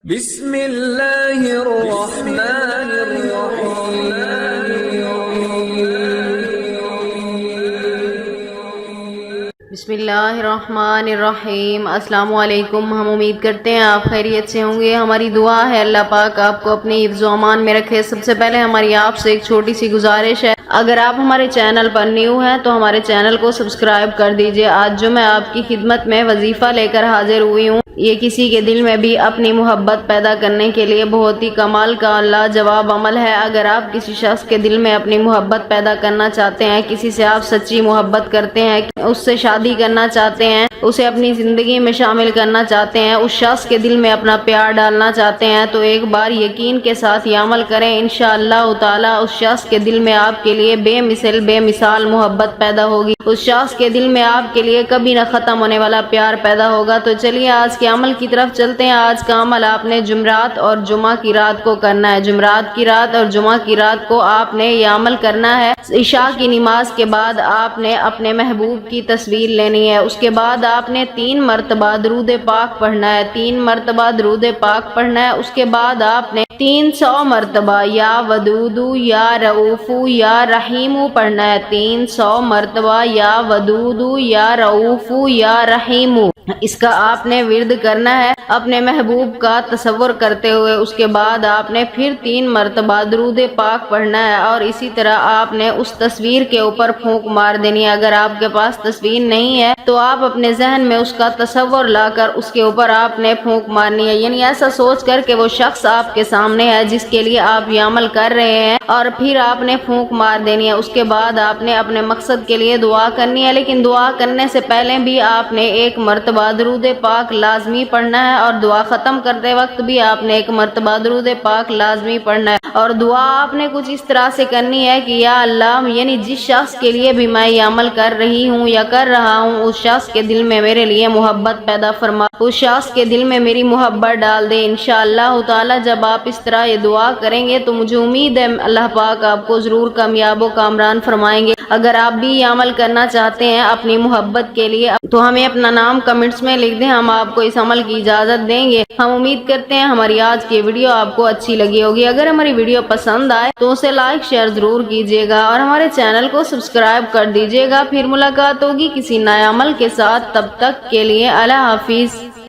بسم اللہ الرحمن الرحیم۔ بسم اللہ الرحمن الرحیم۔ السلام علیکم۔ ہم امید کرتے ہیں آپ خیریت سے ہوں گے۔ ہماری دعا ہے اللہ پاک آپ کو اپنے حفظ و امان میں رکھے۔ سب سے پہلے ہماری آپ سے ایک چھوٹی سی گزارش ہے، اگر آپ ہمارے چینل پر نیو ہیں تو ہمارے چینل کو سبسکرائب کر دیجئے۔ آج جو میں آپ کی خدمت میں وظیفہ لے کر حاضر ہوئی ہوں، یہ کسی کے دل میں بھی اپنی محبت پیدا کرنے کے لیے بہت ہی کمال کا لاجواب عمل ہے۔ اگر آپ کسی شخص کے دل میں اپنی محبت پیدا کرنا چاہتے ہیں، کسی سے آپ سچی محبت کرتے ہیں، اس سے شادی کرنا چاہتے ہیں، اسے اپنی زندگی میں شامل کرنا چاہتے ہیں، اس شخص کے دل میں اپنا پیار ڈالنا چاہتے ہیں، تو ایک بار یقین کے ساتھ یہ عمل کریں۔ انشاءاللہ تعالی اس شخص کے دل میں آپ کے لیے بے مثال محبت پیدا ہوگی۔ اس شخص کے دل میں آپ کے لیے کبھی نہ ختم ہونے والا پیار پیدا ہوگا۔ تو چلیے آج کے عمل کی طرف چلتے ہیں۔ آج کا عمل آپ نے جمعرات اور جمعہ کی رات کو کرنا ہے۔ جمعرات کی رات اور جمعہ کی رات کو آپ نے یہ عمل کرنا ہے۔ عشاء کی نماز کے بعد آپ نے اپنے محبوب کی تصویر لینی ہے، اس کے بعد آپ نے 3 مرتبہ درود پاک پڑھنا ہے، 3 مرتبہ درود پاک پڑھنا ہے۔ اس کے بعد آپ نے 300 مرتبہ یا ودود یا رؤوف یا رحیم پڑھنا ہے، 300 مرتبہ یا ودود یا رؤوف یا رحیم۔ اس کا آپ نے ورد کرنا ہے اپنے محبوب کا تصور کرتے ہوئے۔ اس کے بعد آپ نے پھر 3 مرتبہ درود پاک پڑھنا ہے، اور اسی طرح آپ نے اس تصویر کے اوپر پھونک مار دینی ہے۔ اگر آپ کے پاس تصویر نہیں ہے تو آپ اپنے ذہن میں اس کا تصور لا کر اس کے اوپر آپ نے پھونک مارنی ہے، یعنی ایسا سوچ کر کہ وہ شخص آپ کے سامنے ہے جس کے لیے آپ یہ عمل کر رہے ہیں، اور پھر آپ نے پھونک مار دینی ہے۔ اس کے بعد آپ نے اپنے مقصد کے لیے دعا کرنی ہے، لیکن دعا کرنے سے پہلے بھی آپ نے 1 مرتبہ درود پاک لازمی پڑھنا ہے، اور دعا ختم کرتے وقت بھی آپ نے 1 مرتبہ درود پاک لازمی پڑھنا ہے۔ اور دعا آپ نے کچھ اس طرح سے کرنی ہے کہ یا اللہ، یعنی جس شخص کے لیے بھی میں یہ عمل کر رہی ہوں یا کر رہا ہوں، اس شخص کے دل میں میرے لیے محبت پیدا فرما، اس شخص کے دل میں میری محبت ڈال دے۔ انشاءاللہ تعالی جب آپ اس طرح یہ دعا کریں گے تو مجھے امید ہے اللہ پاک آپ کو ضرور کامیاب و کامران فرمائیں گے۔ اگر آپ بھی یہ عمل کرنا چاہتے ہیں اپنی محبت کے لیے تو ہمیں اپنا نام کمنٹس میں لکھ دیں، ہم آپ کو اس عمل کی اجازت دیں گے۔ ہم امید کرتے ہیں ہماری آج کی ویڈیو آپ کو اچھی لگی ہوگی۔ اگر ہماری ویڈیو پسند آئے تو اسے لائک شیئر ضرور کیجیے گا، اور ہمارے چینل کو سبسکرائب کر دیجیے گا۔ پھر ملاقات ہوگی کسی نئے عمل کے ساتھ، تب تک کے لیے اللہ حافظ۔